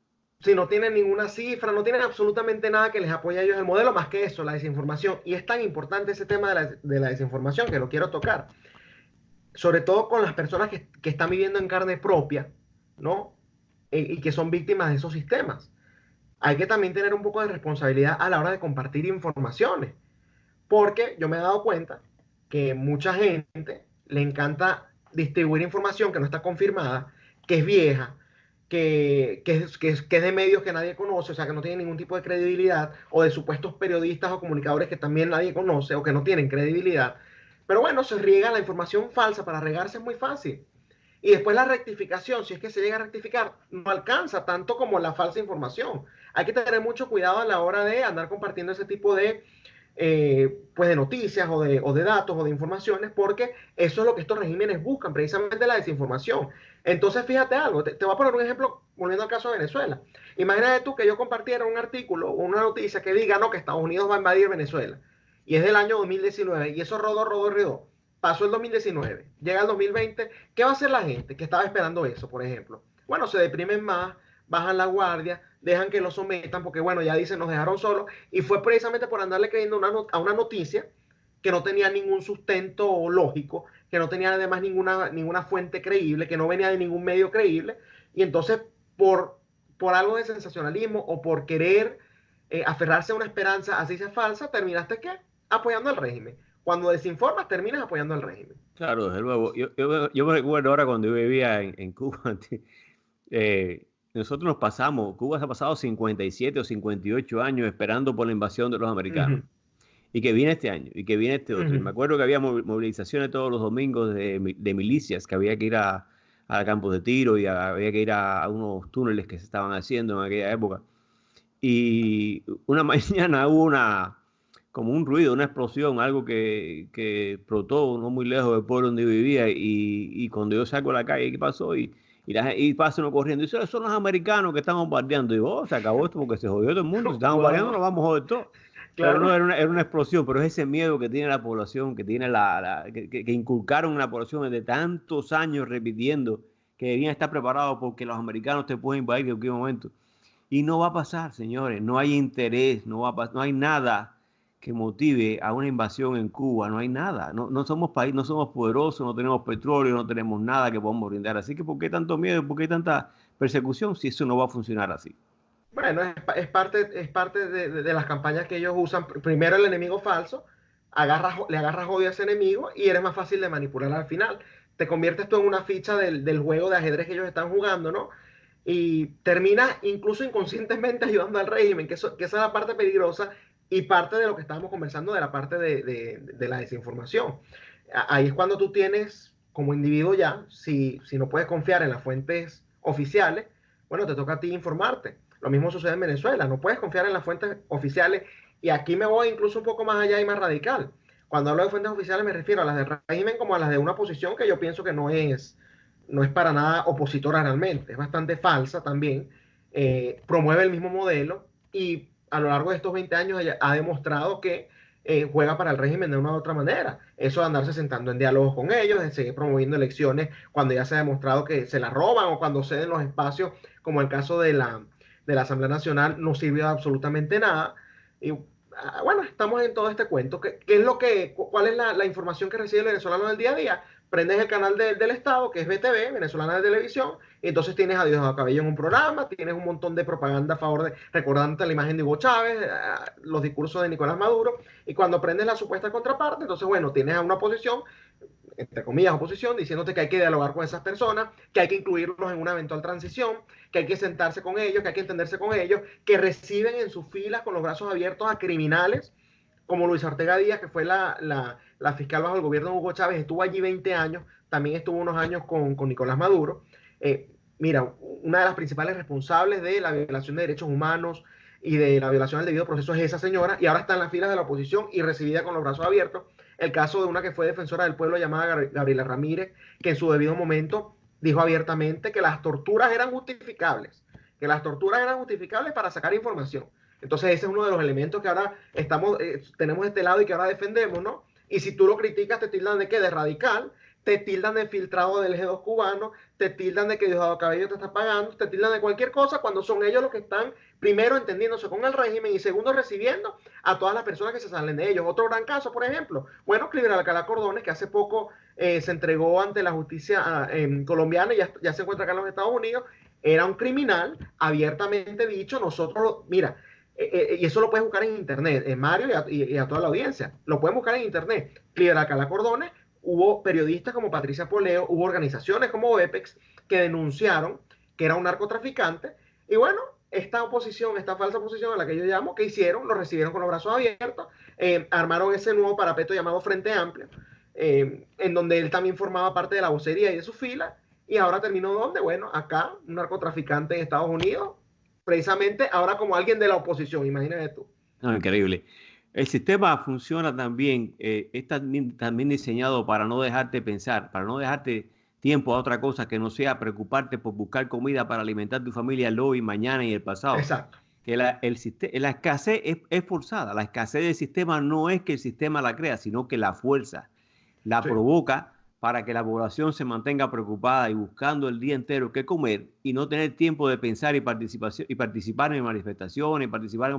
si no tienen ninguna cifra, no tienen absolutamente nada que les apoye a ellos el modelo, más que eso, la desinformación. Y es tan importante ese tema de la desinformación que lo quiero tocar. Sobre todo con las personas que están viviendo en carne propia, ¿no? Y que son víctimas de esos sistemas. hay que también tener un poco de responsabilidad a la hora de compartir informaciones, porque yo me he dado cuenta que mucha gente le encanta distribuir información que no está confirmada, que es vieja, que es de medios que nadie conoce, o sea, que no tiene ningún tipo de credibilidad, o de supuestos periodistas o comunicadores que también nadie conoce o que no tienen credibilidad. Pero bueno, se riega la información falsa, para regarse es muy fácil. Y después la rectificación, si es que se llega a rectificar, no alcanza tanto como la falsa información. Hay que tener mucho cuidado a la hora de andar compartiendo ese tipo de, pues de noticias o de datos o de informaciones, porque eso es lo que estos regímenes buscan, precisamente la desinformación. Entonces, fíjate algo, te voy a poner un ejemplo, volviendo al caso de Venezuela. Imagínate tú que yo compartiera un artículo o una noticia que diga, no, que Estados Unidos va a invadir Venezuela, y es del año 2019, y eso rodó. Pasó el 2019, llega el 2020, ¿qué va a hacer la gente que estaba esperando eso, por ejemplo? Bueno, se deprimen más, bajan la guardia, dejan que lo sometan, porque bueno, ya dicen, nos dejaron solos, y fue precisamente por andarle creyendo a una noticia que no tenía ningún sustento lógico, que no tenía además ninguna fuente creíble, que no venía de ningún medio creíble, y entonces por algo de sensacionalismo o por querer aferrarse a una esperanza, así sea falsa, terminaste ¿qué? Apoyando al régimen. Cuando desinformas, terminas apoyando al régimen. Claro, desde luego. Yo me recuerdo ahora cuando yo vivía en Cuba. Nosotros nos pasamos, Cuba se ha pasado 57 o 58 años esperando por la invasión de los Uh americanos. -huh, Y que viene este año, y que viene este uh otro. Y me -huh. acuerdo que había movilizaciones todos los domingos de milicias, que había que ir a campos de tiro y había que ir a unos túneles que se estaban haciendo en aquella época. Y una mañana hubo como un ruido, una explosión, algo que explotó no muy lejos del pueblo donde yo vivía. Y cuando yo salgo a la calle, ¿qué pasó? Y pasa uno corriendo. Y dice, son los americanos que están bombardeando. Y digo, oh, se acabó esto porque se jodió todo el mundo. Si están bombardeando, Wow, nos vamos a joder todo. Pero no, claro. era una explosión, pero es ese miedo que tiene la población, que tiene que inculcaron en la población desde tantos años repitiendo que debían estar preparados porque los americanos te pueden invadir en cualquier momento. Y no va a pasar, señores, no hay interés, no hay nada que motive a una invasión en Cuba, no hay nada, no somos país, no somos poderosos, no tenemos petróleo, no tenemos nada que podamos brindar. Así que ¿por qué tanto miedo, por qué tanta persecución si eso no va a funcionar así? Bueno, es parte de las campañas que ellos usan. Primero el enemigo falso, le agarras odio a ese enemigo y eres más fácil de manipular al final. Te conviertes tú en una ficha del juego de ajedrez que ellos están jugando, ¿no? Y terminas incluso inconscientemente ayudando al régimen, que esa es la parte peligrosa y parte de lo que estábamos conversando de la parte de la desinformación. Ahí es cuando tú tienes, como individuo ya, si no puedes confiar en las fuentes oficiales, bueno, te toca a ti informarte. Lo mismo sucede en Venezuela, no puedes confiar en las fuentes oficiales y aquí me voy incluso un poco más allá y más radical. Cuando hablo de fuentes oficiales me refiero a las del régimen como a las de una posición que yo pienso que no es para nada opositora realmente, es bastante falsa también, promueve el mismo modelo y a lo largo de estos 20 años ha demostrado que juega para el régimen de una u otra manera. Eso de andarse sentando en diálogos con ellos, de seguir promoviendo elecciones cuando ya se ha demostrado que se las roban o cuando ceden los espacios, como el caso de la Asamblea Nacional, no sirvió de absolutamente nada. Y bueno, estamos en todo este cuento. ¿Cuál es la información que recibe el venezolano del día a día? Prendes el canal del Estado, que es BTV, Venezolana de Televisión, y entonces tienes a Diosdado Cabello en un programa, tienes un montón de propaganda a favor recordándote la imagen de Hugo Chávez, los discursos de Nicolás Maduro, y cuando prendes la supuesta contraparte, entonces, bueno, tienes a una oposición, entre comillas, oposición, diciéndote que hay que dialogar con esas personas, que hay que incluirlos en una eventual transición, que hay que sentarse con ellos, que hay que entenderse con ellos, que reciben en sus filas con los brazos abiertos a criminales, como Luis Ortega Díaz, que fue la fiscal bajo el gobierno de Hugo Chávez, estuvo allí 20 años, también estuvo unos años con Nicolás Maduro. Mira, una de las principales responsables de la violación de derechos humanos y de la violación del debido proceso es esa señora, y ahora está en las filas de la oposición y recibida con los brazos abiertos. El caso de una que fue defensora del pueblo llamada Gabriela Ramírez, que en su debido momento dijo abiertamente que las torturas eran justificables, para sacar información. Entonces ese es uno de los elementos que ahora tenemos este lado y que ahora defendemos, ¿no? Y si tú lo criticas, te tildan de qué, de radical, te tildan de filtrado del G2 cubano, te tildan de que Diosdado Cabello te está pagando, te tildan de cualquier cosa cuando son ellos los que están, primero, entendiéndose con el régimen y segundo, recibiendo a todas las personas que se salen de ellos. Otro gran caso, por ejemplo, bueno, Cliver Alcalá Cordones, que hace poco se entregó ante la justicia colombiana y ya se encuentra acá en los Estados Unidos, era un criminal abiertamente dicho. Nosotros, mira, y eso lo puedes buscar en internet, Mario y a toda la audiencia, lo pueden buscar en internet. Líder Alcalá Cordones, hubo periodistas como Patricia Poleo, hubo organizaciones como EPEX que denunciaron que era un narcotraficante, y bueno, esta oposición, esta falsa oposición a la que yo llamo, ¿qué hicieron? Lo recibieron con los brazos abiertos, armaron ese nuevo parapeto llamado Frente Amplio, en donde él también formaba parte de la vocería y de su fila, y ahora terminó ¿dónde? Bueno, acá, un narcotraficante en Estados Unidos, precisamente ahora como alguien de la oposición, imagínate tú. No, increíble. El sistema funciona también, es también diseñado para no dejarte pensar, para no dejarte tiempo a otra cosa que no sea preocuparte por buscar comida para alimentar tu familia el hoy, mañana y el pasado. Exacto. Que la escasez es forzada. La escasez del sistema no es que el sistema la crea, sino que la fuerza, la provoca para que la población se mantenga preocupada y buscando el día entero qué comer y no tener tiempo de pensar y participar en manifestaciones,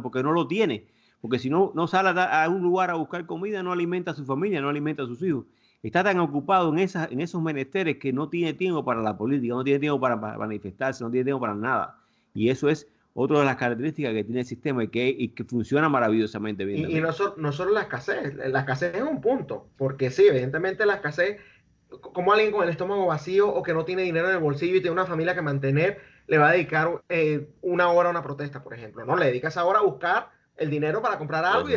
porque no lo tiene. Porque si no sale a un lugar a buscar comida, no alimenta a su familia, no alimenta a sus hijos. Está tan ocupado en esos menesteres que no tiene tiempo para la política, no tiene tiempo para manifestarse, no tiene tiempo para nada. Y eso es otra de las características que tiene el sistema y que funciona maravillosamente bien. Y no solo la escasez es un punto, porque sí, evidentemente la escasez, como alguien con el estómago vacío o que no tiene dinero en el bolsillo y tiene una familia que mantener, le va a dedicar una hora a una protesta, por ejemplo, ¿no? Le dedica esa hora a buscar el dinero para comprar algo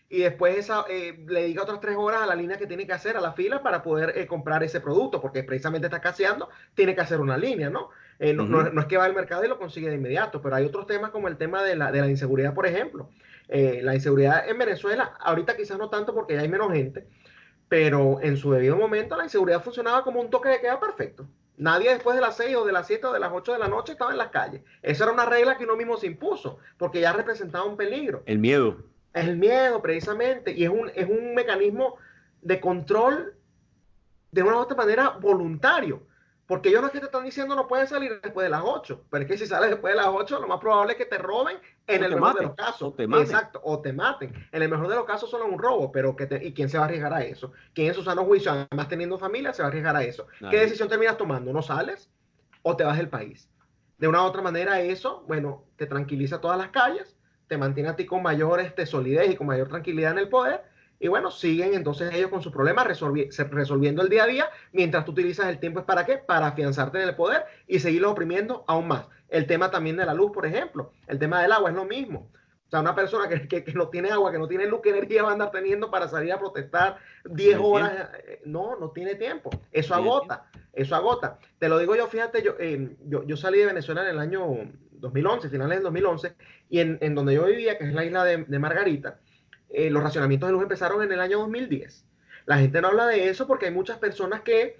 y después le dedica otras 3 horas a la línea que tiene que hacer, a la fila para poder comprar ese producto, porque precisamente está escaseando, tiene que hacer una línea, ¿no? No es que va al mercado y lo consigue de inmediato, pero hay otros temas como el tema de la inseguridad, por ejemplo. La inseguridad en Venezuela, ahorita quizás no tanto porque ya hay menos gente, pero en su debido momento la inseguridad funcionaba como un toque de queda perfecto. Nadie después de las 6 o de las 7 o de las 8 de la noche estaba en las calles. Esa era una regla que uno mismo se impuso, porque ya representaba un peligro. El miedo. Es el miedo, precisamente, y es un mecanismo de control de una u otra manera voluntario. Porque ellos no es que te están diciendo no puedes salir después de las 8, pero es que si sales después de las 8, lo más probable es que te roben en el mejor de los casos. Exacto, o te maten. En el mejor de los casos solo un robo, pero ¿y quién se va a arriesgar a eso? ¿Quién en su sano juicio, además teniendo familia, se va a arriesgar a eso? ¿Qué decisión terminas tomando? ¿No sales o te vas del país? De una u otra manera eso, bueno, te tranquiliza todas las calles, te mantiene a ti con mayor solidez y con mayor tranquilidad en el poder. Y bueno, siguen entonces ellos con sus problemas resolviendo el día a día, mientras tú utilizas el tiempo. ¿Es para qué? Para afianzarte en el poder y seguirlos oprimiendo aún más. El tema también de la luz, por ejemplo. El tema del agua es lo mismo. O sea, una persona que no tiene agua, que no tiene luz, ¿qué energía va a andar teniendo para salir a protestar 10 horas? No tiene tiempo. Eso agota, eso agota. Te lo digo yo, fíjate, yo salí de Venezuela en el año 2011, finales del 2011, y en donde yo vivía, que es la isla de Margarita, los racionamientos de luz empezaron en el año 2010. La gente no habla de eso porque hay muchas personas que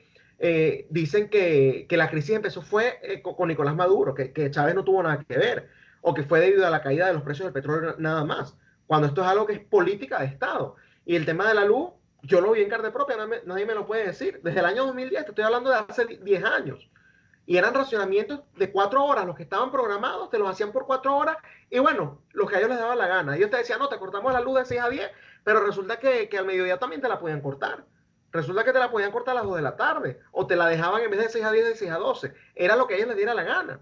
dicen que la crisis empezó fue con Nicolás Maduro, que Chávez no tuvo nada que ver, o que fue debido a la caída de los precios del petróleo nada más, cuando esto es algo que es política de Estado. Y el tema de la luz, yo lo vi en carne propia, nadie me lo puede decir. Desde el año 2010, te estoy hablando de hace 10 años. Y eran racionamientos de 4 horas, los que estaban programados, te los hacían por 4 horas, y bueno, los que a ellos les daba la gana. Ellos te decían, no, te cortamos la luz de 6 a 10, pero resulta que al mediodía también te la podían cortar. Resulta que te la podían cortar a las 2 de la tarde, o te la dejaban en vez de 6 a 10, de 6 a 12. Era lo que a ellos les diera la gana.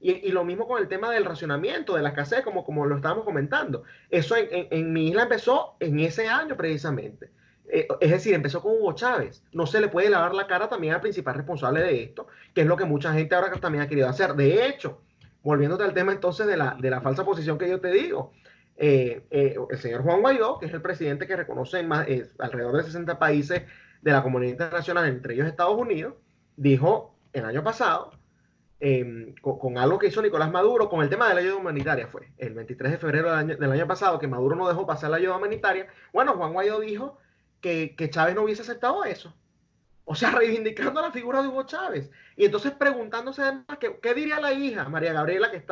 Y lo mismo con el tema del racionamiento, de la escasez, como lo estábamos comentando. Eso en mi isla empezó en ese año precisamente. Es decir, empezó con Hugo Chávez. No se le puede lavar la cara también al principal responsable de esto, que es lo que mucha gente ahora también ha querido hacer. De hecho, volviéndote al tema entonces de la falsa posición que yo te digo, el señor Juan Guaidó, que es el presidente que reconoce alrededor de 60 países de la comunidad internacional, entre ellos Estados Unidos, dijo el año pasado, con algo que hizo Nicolás Maduro, con el tema de la ayuda humanitaria, fue el 23 de febrero del año pasado, que Maduro no dejó pasar la ayuda humanitaria. Bueno, Juan Guaidó dijo que Chávez no hubiese aceptado eso. O sea, reivindicando la figura de Hugo Chávez. Y entonces preguntándose además, ¿qué diría la hija, María Gabriela, que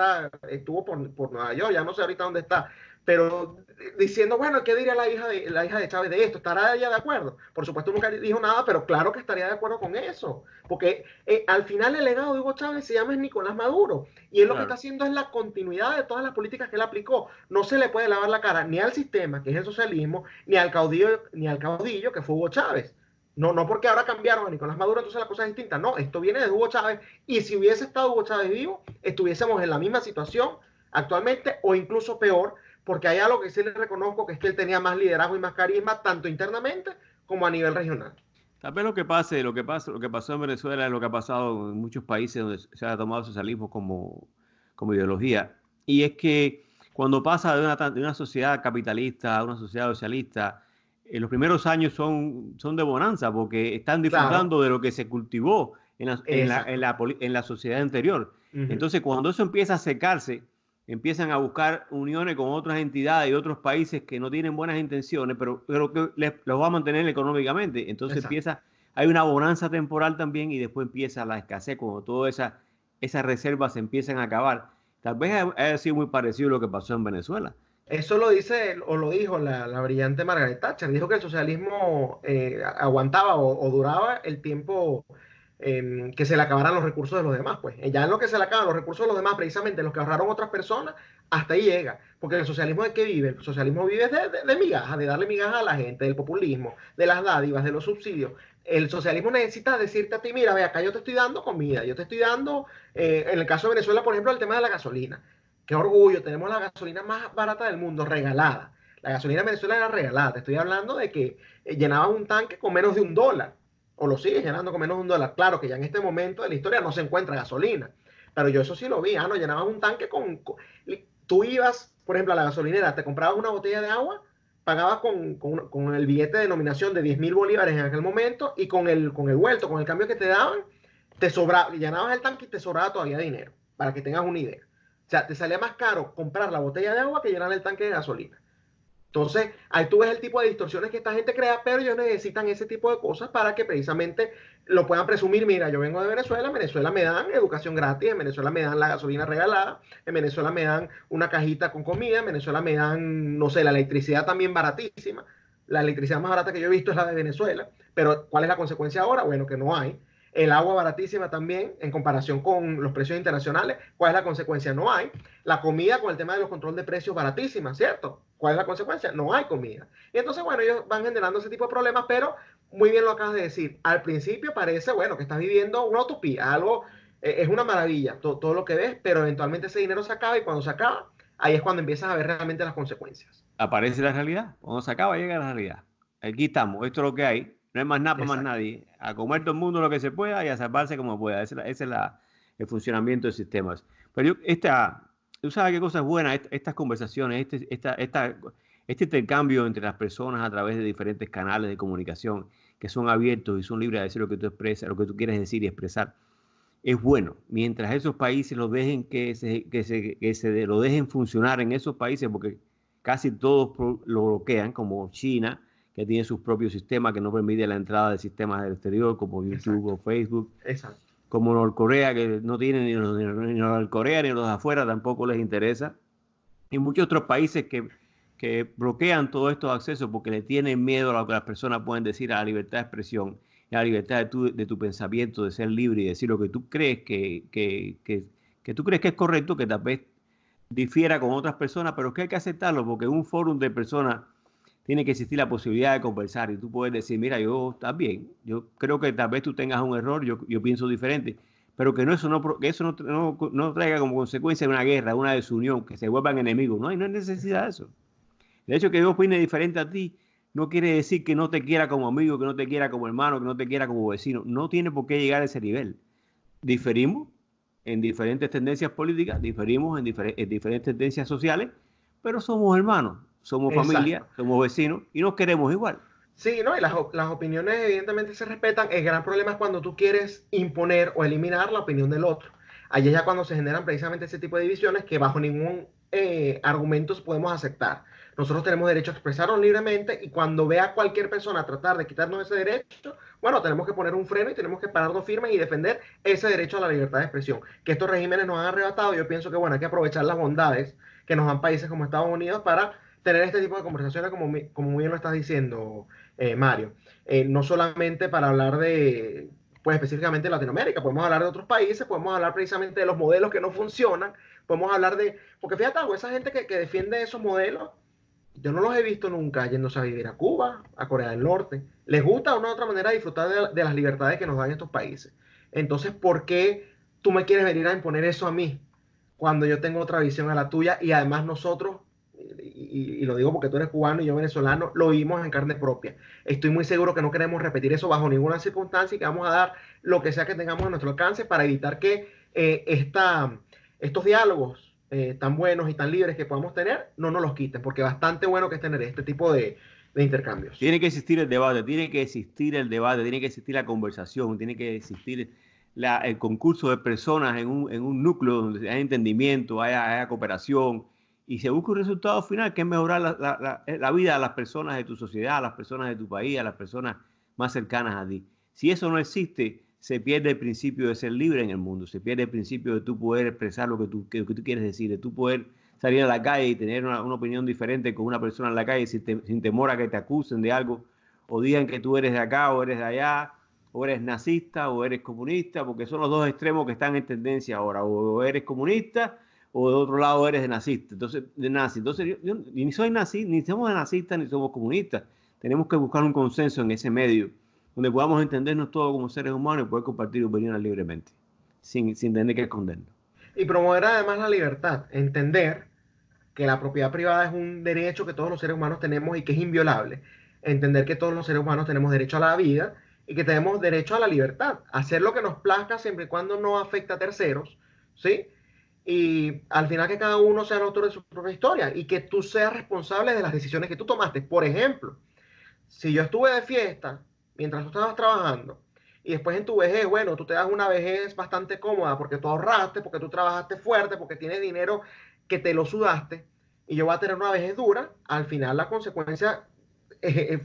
estuvo por Nueva York, ya no sé ahorita dónde está, pero diciendo, bueno, ¿qué diría la hija de Chávez de esto? ¿Estará ella de acuerdo? Por supuesto nunca dijo nada, pero claro que estaría de acuerdo con eso. Porque al final el legado de Hugo Chávez se llama Nicolás Maduro. Y él lo que está haciendo es la continuidad de todas las políticas que él aplicó. No se le puede lavar la cara ni al sistema, que es el socialismo, ni al caudillo que fue Hugo Chávez. No, no porque ahora cambiaron a Nicolás Maduro, entonces la cosa es distinta. No, esto viene de Hugo Chávez. Y si hubiese estado Hugo Chávez vivo, estuviésemos en la misma situación actualmente o incluso peor, porque hay algo que sí le reconozco, que es que él tenía más liderazgo y más carisma, tanto internamente como a nivel regional. Tal vez lo que pasó en Venezuela es lo que ha pasado en muchos países donde se ha tomado el socialismo como ideología. Y es que cuando pasa de una sociedad capitalista a una sociedad socialista, los primeros años son de bonanza porque están Claro, disfrutando de lo que se cultivó exacto. en la sociedad anterior. Uh -huh. Entonces, cuando eso empieza a secarse, empiezan a buscar uniones con otras entidades y otros países que no tienen buenas intenciones, pero que los va a mantener económicamente. Entonces Exacto. hay una bonanza temporal también y después empieza la escasez cuando todas esas reservas se empiezan a acabar. Tal vez haya sido muy parecido a lo que pasó en Venezuela. Eso lo dice o lo dijo la brillante Margaret Thatcher. Dijo que el socialismo aguantaba o duraba el tiempo que se le acabaran los recursos de los demás. Pues ya en lo que se le acaban los recursos de los demás, precisamente los que ahorraron otras personas, hasta ahí llega. Porque el socialismo ¿de qué vive? El socialismo vive de migajas, de darle migajas a la gente, del populismo, de las dádivas, de los subsidios. El socialismo necesita decirte a ti, mira, ve acá yo te estoy dando comida, yo te estoy dando, en el caso de Venezuela, por ejemplo, el tema de la gasolina. Qué orgullo, tenemos la gasolina más barata del mundo, regalada. La gasolina en Venezuela era regalada. Te estoy hablando de que llenabas un tanque con menos de $1, o lo sigues llenando con menos de $1. Claro que ya en este momento de la historia no se encuentra gasolina, pero yo eso sí lo vi. No, llenabas un tanque tú ibas, por ejemplo, a la gasolinera, te comprabas una botella de agua, pagabas con el billete de denominación de 10.000 bolívares en aquel momento y con el vuelto, con el cambio que te daban, te sobraba, llenabas el tanque y te sobraba todavía dinero, para que tengas una idea. O sea, te salía más caro comprar la botella de agua que llenar el tanque de gasolina. Entonces, ahí tú ves el tipo de distorsiones que esta gente crea, pero ellos necesitan ese tipo de cosas para que precisamente lo puedan presumir. Mira, yo vengo de Venezuela, en Venezuela me dan educación gratis, en Venezuela me dan la gasolina regalada, en Venezuela me dan una cajita con comida, en Venezuela me dan, no sé, la electricidad también baratísima. La electricidad más barata que yo he visto es la de Venezuela, pero ¿cuál es la consecuencia ahora? Bueno, que no hay. El agua baratísima también en comparación con los precios internacionales. ¿Cuál es la consecuencia? No hay. La comida con el tema de los control de precios baratísima, ¿cierto? ¿Cuál es la consecuencia? No hay comida. Y entonces, bueno, ellos van generando ese tipo de problemas, pero muy bien lo acabas de decir. Al principio parece, bueno, que estás viviendo una utopía, algo, es una maravilla, todo lo que ves, pero eventualmente ese dinero se acaba y cuando se acaba, ahí es cuando empiezas a ver realmente las consecuencias. Aparece la realidad. Cuando se acaba, llega la realidad. Aquí estamos, esto es lo que hay. No hay más nada para más Exacto. nadie. A comer todo el mundo lo que se pueda y a salvarse como pueda. El funcionamiento del sistema. Pero tú sabes qué cosas buenas, estas conversaciones, este intercambio entre las personas a través de diferentes canales de comunicación que son abiertos y son libres de decir lo que tú expresas, lo que tú quieres decir y expresar, es bueno. Mientras esos países lo dejen lo dejen funcionar en esos países, porque casi todos lo bloquean, como China, que tiene sus propios sistemas que no permiten la entrada de sistemas del exterior, como YouTube Exacto. o Facebook, Exacto. como Norcorea, que no tiene ni los de Corea ni los de afuera, tampoco les interesa, y muchos otros países que bloquean todos estos accesos porque le tienen miedo a lo que las personas pueden decir, a la libertad de expresión, y a la libertad de tu pensamiento, de ser libre y decir lo que tú crees que tú crees que es correcto, que tal vez difiera con otras personas, pero que hay que aceptarlo porque en un foro de personas tiene que existir la posibilidad de conversar y tú puedes decir, mira, yo también, yo creo que tal vez tú tengas un error, yo pienso diferente, pero que que eso no traiga como consecuencia una guerra, una desunión, que se vuelvan enemigos. No hay necesidad de eso. El hecho de que yo opine diferente a ti no quiere decir que no te quiera como amigo, que no te quiera como hermano, que no te quiera como vecino. No tiene por qué llegar a ese nivel. Diferimos en diferentes tendencias políticas, diferimos en diferentes tendencias sociales, pero somos hermanos, somos familia, Exacto. somos vecinos y nos queremos igual. Sí, ¿no? Y las opiniones evidentemente se respetan. El gran problema es cuando tú quieres imponer o eliminar la opinión del otro. Allí es ya cuando se generan precisamente ese tipo de divisiones que bajo ningún argumento podemos aceptar. Nosotros tenemos derecho a expresarnos libremente y cuando vea cualquier persona tratar de quitarnos ese derecho, bueno, tenemos que poner un freno y tenemos que pararnos firmes y defender ese derecho a la libertad de expresión. Que estos regímenes nos han arrebatado, yo pienso que, bueno, hay que aprovechar las bondades que nos dan países como Estados Unidos para tener este tipo de conversaciones como muy bien lo estás diciendo, Mario. No solamente para hablar de, pues específicamente de Latinoamérica, podemos hablar de otros países, podemos hablar precisamente de los modelos que no funcionan, podemos hablar de, porque fíjate algo, esa gente que defiende esos modelos, Yo no los he visto nunca yéndose a vivir a Cuba, a Corea del Norte. Les gusta de una u otra manera disfrutar de las libertades que nos dan estos países. Entonces, ¿por qué tú me quieres venir a imponer eso a mí cuando yo tengo otra visión a la tuya? Y además nosotros, y lo digo porque tú eres cubano y yo venezolano, lo vimos en carne propia. Estoy muy seguro que no queremos repetir eso bajo ninguna circunstancia y que vamos a dar lo que sea que tengamos a nuestro alcance para evitar que estos diálogos tan buenos y tan libres que podamos tener no nos los quiten, porque bastante bueno que es tener este tipo de intercambios. Tiene que existir el debate, tiene que existir el debate, tiene que existir la conversación, tiene que existir el concurso de personas en un núcleo donde haya entendimiento, haya cooperación y se busca un resultado final que es mejorar la vida de las personas de tu sociedad, a las personas de tu país, a las personas más cercanas a ti. Si eso no existe, se pierde el principio de ser libre en el mundo, se pierde el principio de tú poder expresar lo que tú quieres decir, de tú poder salir a la calle y tener una opinión diferente con una persona en la calle sin temor a que te acusen de algo o digan que tú eres de acá o eres de allá, o eres nazista o eres comunista, porque son los dos extremos que están en tendencia ahora, o eres comunista o de otro lado eres de nazista, entonces de nazi. Entonces yo ni soy nazi, ni somos nazistas ni somos comunistas. Tenemos que buscar un consenso en ese medio donde podamos entendernos todos como seres humanos y poder compartir opiniones libremente, sin tener que escondernos. Y promover además la libertad, entender que la propiedad privada es un derecho que todos los seres humanos tenemos y que es inviolable. Entender que todos los seres humanos tenemos derecho a la vida y que tenemos derecho a la libertad. Hacer lo que nos plazca siempre y cuando no afecte a terceros, ¿sí? Y al final que cada uno sea el autor de su propia historia y que tú seas responsable de las decisiones que tú tomaste. Por ejemplo, si yo estuve de fiesta mientras tú estabas trabajando y después en tu vejez, bueno, tú te das una vejez bastante cómoda porque tú ahorraste, porque tú trabajaste fuerte, porque tienes dinero que te lo sudaste y yo voy a tener una vejez dura, al final la consecuencia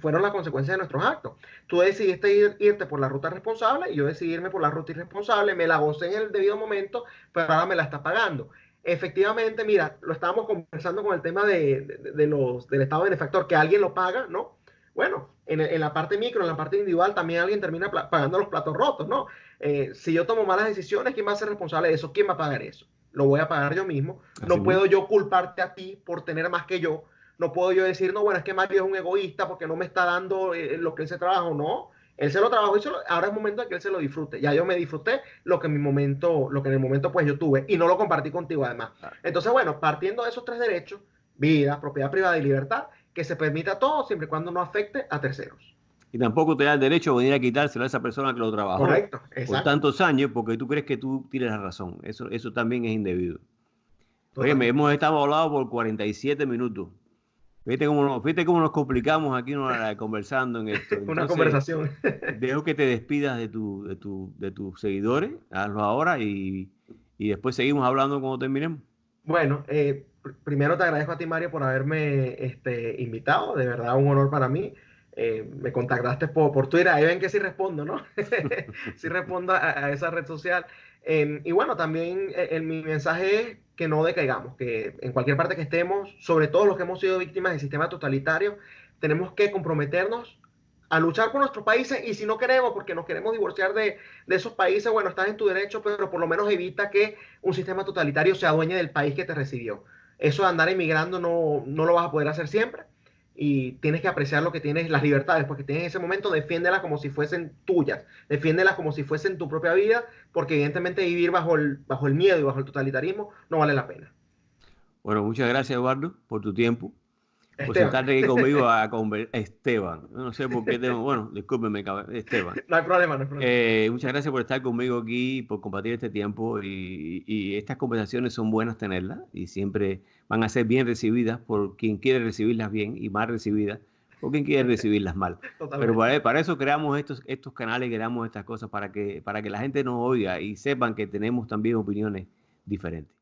fueron las consecuencias de nuestros actos. Tú decidiste irte por la ruta responsable y yo decidí irme por la ruta irresponsable, me la gocé en el debido momento, pero ahora me la está pagando. Efectivamente, mira, lo estábamos conversando con el tema del estado benefactor, que alguien lo paga, ¿no? Bueno, en la parte micro, en la parte individual, también alguien termina pagando los platos rotos, ¿no? Si yo tomo malas decisiones, ¿quién va a ser responsable de eso? ¿Quién va a pagar eso? Lo voy a pagar yo mismo. No puedo yo culparte a ti por tener más que yo. No puedo yo decir, no, bueno, es que Mario es un egoísta porque no me está dando lo que él se trabajó. No, él se lo trabajó y ahora es momento de que él se lo disfrute. Ya yo me disfruté lo que en el momento pues yo tuve y no lo compartí contigo además. Entonces, bueno, partiendo de esos tres derechos, vida, propiedad privada y libertad, que se permita todo siempre y cuando no afecte a terceros. Y tampoco te da el derecho a venir a quitárselo a esa persona que lo trabajó. Correcto, por tantos años porque tú crees que tú tienes la razón. Eso también es indebido. Oye, hemos estado hablando por 47 minutos. Fíjate cómo nos complicamos aquí conversando en esto. Entonces, una conversación. Dejo que te despidas de tus seguidores. Hazlo ahora y después seguimos hablando cuando terminemos. Bueno, primero te agradezco a ti, Mario, por haberme invitado. De verdad, un honor para mí. Me contactaste por Twitter. Ahí ven que sí respondo, ¿no? Sí respondo a esa red social. Y bueno, también mi mensaje es que no decaigamos, que en cualquier parte que estemos, sobre todo los que hemos sido víctimas del sistema totalitario, tenemos que comprometernos a luchar por nuestros países y si no queremos, porque nos queremos divorciar de esos países, bueno, estás en tu derecho, pero por lo menos evita que un sistema totalitario se adueñe del país que te recibió. Eso de andar emigrando no lo vas a poder hacer siempre y tienes que apreciar lo que tienes, las libertades, porque tienes en ese momento, defiéndelas como si fuesen tuyas, defiéndelas como si fuesen tu propia vida, porque evidentemente vivir bajo el miedo y bajo el totalitarismo no vale la pena. Bueno, muchas gracias, Eduardo, por tu tiempo. Por Esteban. sentarte aquí conmigo Esteban. No sé por qué tengo, bueno, discúlpeme, Esteban. No hay problema, no hay problema. Muchas gracias por estar conmigo aquí, por compartir este tiempo y estas conversaciones son buenas tenerlas y siempre van a ser bien recibidas por quien quiere recibirlas bien y mal recibidas por quien quiere recibirlas mal. Pero para eso creamos estos canales, creamos estas cosas para que la gente nos oiga y sepan que tenemos también opiniones diferentes.